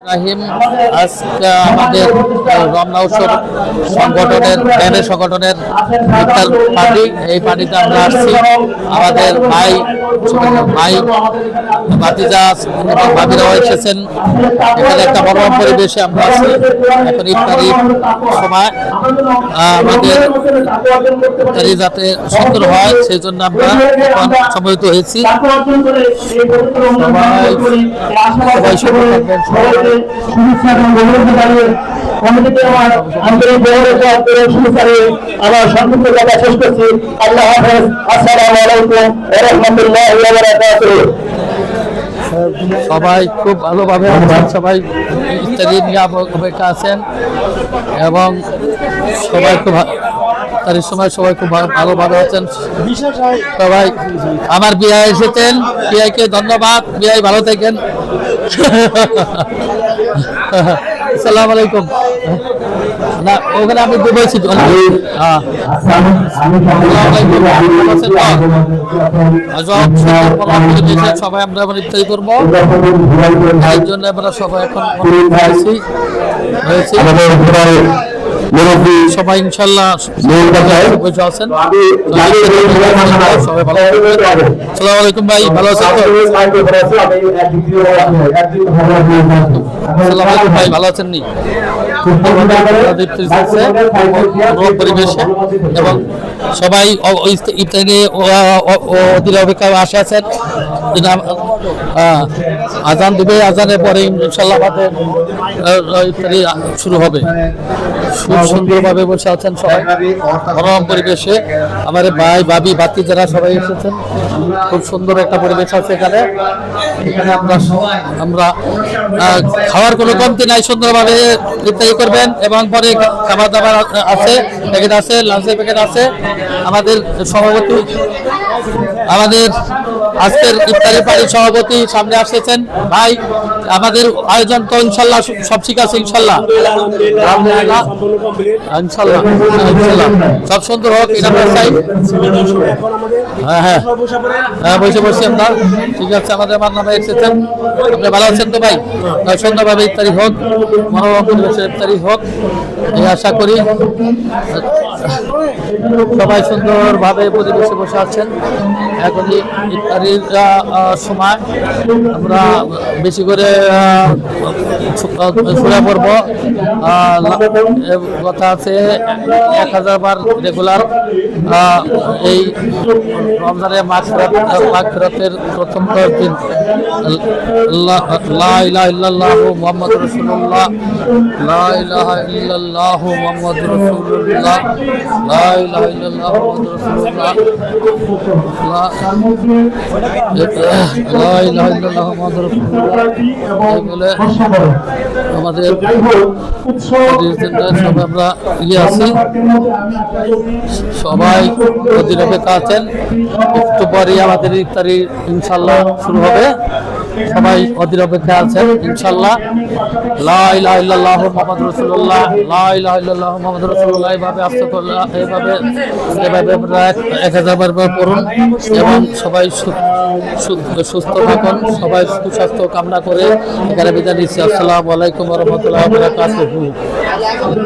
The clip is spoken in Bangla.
রাহিম আজকে আমাদের রমনা উৎসব সংগঠনের ইফতার পার্টি। এই পার্টিতে আমরা আসছি আমাদের ভাই ভাতিজা এবং ভাবিরাও এসেছেন। এখানে একটা মনোরম পরিবেশে আমরা আছি। এখন ইফতারির সময় আমাদের ইফতারি যাতে সুন্দর হয় সেই জন্য আমরা এখন সম্মিলিত হয়েছি। সবাই সুন্দর থাকবেন। কমিটিতে আমার আন্তরিক আমার সংক্ষিপ্ত কথা শেষ করছি। আল্লাহ হাফেজ। আসসালামু আলাইকুম ওয়া রাহমাতুল্লাহি ওয়া বারাকাতুহু। সবাই খুব ভালোভাবে আছেন, সবাই ইত্যাদি নিয়ে অপেক্ষা আছেন এবং সবাই খুব তার সময় সবাই খুব ভালোভাবে আছেন। সবাই আমার বিয়ে এসেছেন, বিআইকে ধন্যবাদ। বিআই ভালো থাকেন। আসসালামু আলাইকুম। না ওখানে আমি বলছি সবাই আমরা আবার ইফতারি করবো। এর জন্য আমরা সবাই এখন হয়েছি সবাই ইনশাল্লাহ বসে আছেন। সবাই ভালো থাকবেন। আসসালামু আলাইকুম ভাই, ভালো আছেন তো? আসসালামু আলাইকুম ভাই, ভালো আছেন নি? পরিবেশে এবং সবাই ইফতারি অধীর অপেক্ষায় আসে আছেন। আজান দিবে, আজানের পরে ইনশাল্লাহ আমাদের ইফতারি শুরু হবে। খুব সুন্দরভাবে বসে আছেন সবাই মনোরম পরিবেশে। আমার ভাই ভাবি বাতি যারা সবাই এসেছেন, খুব সুন্দর একটা পরিবেশ আছে এখানে। এখানে আমরা খাওয়ার কোনো কমতি নাই, সুন্দরভাবে ইফতারি করবেন এবং পরে খাবার দাবার আছে, প্যাকেট আছে, লাঞ্চের প্যাকেট আছে। আমাদের সভাপতি, আমাদের আজকের ইফতারি পার্টির সভাপতি সামনে আসতেছেন ভাই। আমাদের আয়োজন তো ইনশাল্লাহ সব ঠিক আছে ইনশাল্লাহ, আলহামদুলিল্লাহ ইনশাল্লাহ ইনশাল্লাহ সব সুন্দর হোক এটা আমরা চাই। হ্যাঁ বসে আমরা ঠিক আছে। আমাদের মান্না এসেছেন, আপনি ভালো আছেন তো ভাই? সুন্দরভাবে ইফতারি হোক, মনোরম পরিবেশের ইফতারি হোক এই আশা করি। সবাই সুন্দরভাবে পরিবেশে বসে আছেন। এখনই ইফতারির সময় আমরা বেশি করে শুরু করব। কথা আছে 1000 বার রেগুলার এই রমজানের মাগফিরাতের প্রথম 10 দিন লা ইলাহা ইল্লাল্লাহু মুহাম্মাদুর রাসূলুল্লাহ, লা ইলাহা ইল্লাল্লাহু মুহাম্মাদুর রাসূলুল্লাহ, লা ইলাহা ইল্লাল্লাহু মুহাম্মাদুর রাসূলুল্লাহ, লা ইলাহা ইল্লাল্লাহু মুহাম্মাদুর রাসূলুল্লাহ। এগুলো আমাদের সবাই আমরা আছি, সবাই অধীর অপেক্ষা আছেন। একটু পরে আমাদের ইফতারি ইনশাল্লাহ শুরু হবে। সবাই অধীর অপেক্ষা আছেন ইনশাল্লাহ। লা ইলাহা ইল্লাল্লাহু মুহাম্মাদুর রাসূলুল্লাহ, লা ইলাহা ইল্লাল্লাহু মুহাম্মাদুর রাসূলুল্লাহ। এইভাবে আস্তাগফিরুল্লাহ, এইভাবে আমরা 1000 বার পড়ুন এবং সবাই সুস্থ থাকুন। সবাই সুস্বাস্থ্য কামনা করে এখানে বিদায় নিচ্ছি। আসসালামু আলাইকুম ওয়া রাহমাতুল্লাহি ওয়া বারাকাতুহু।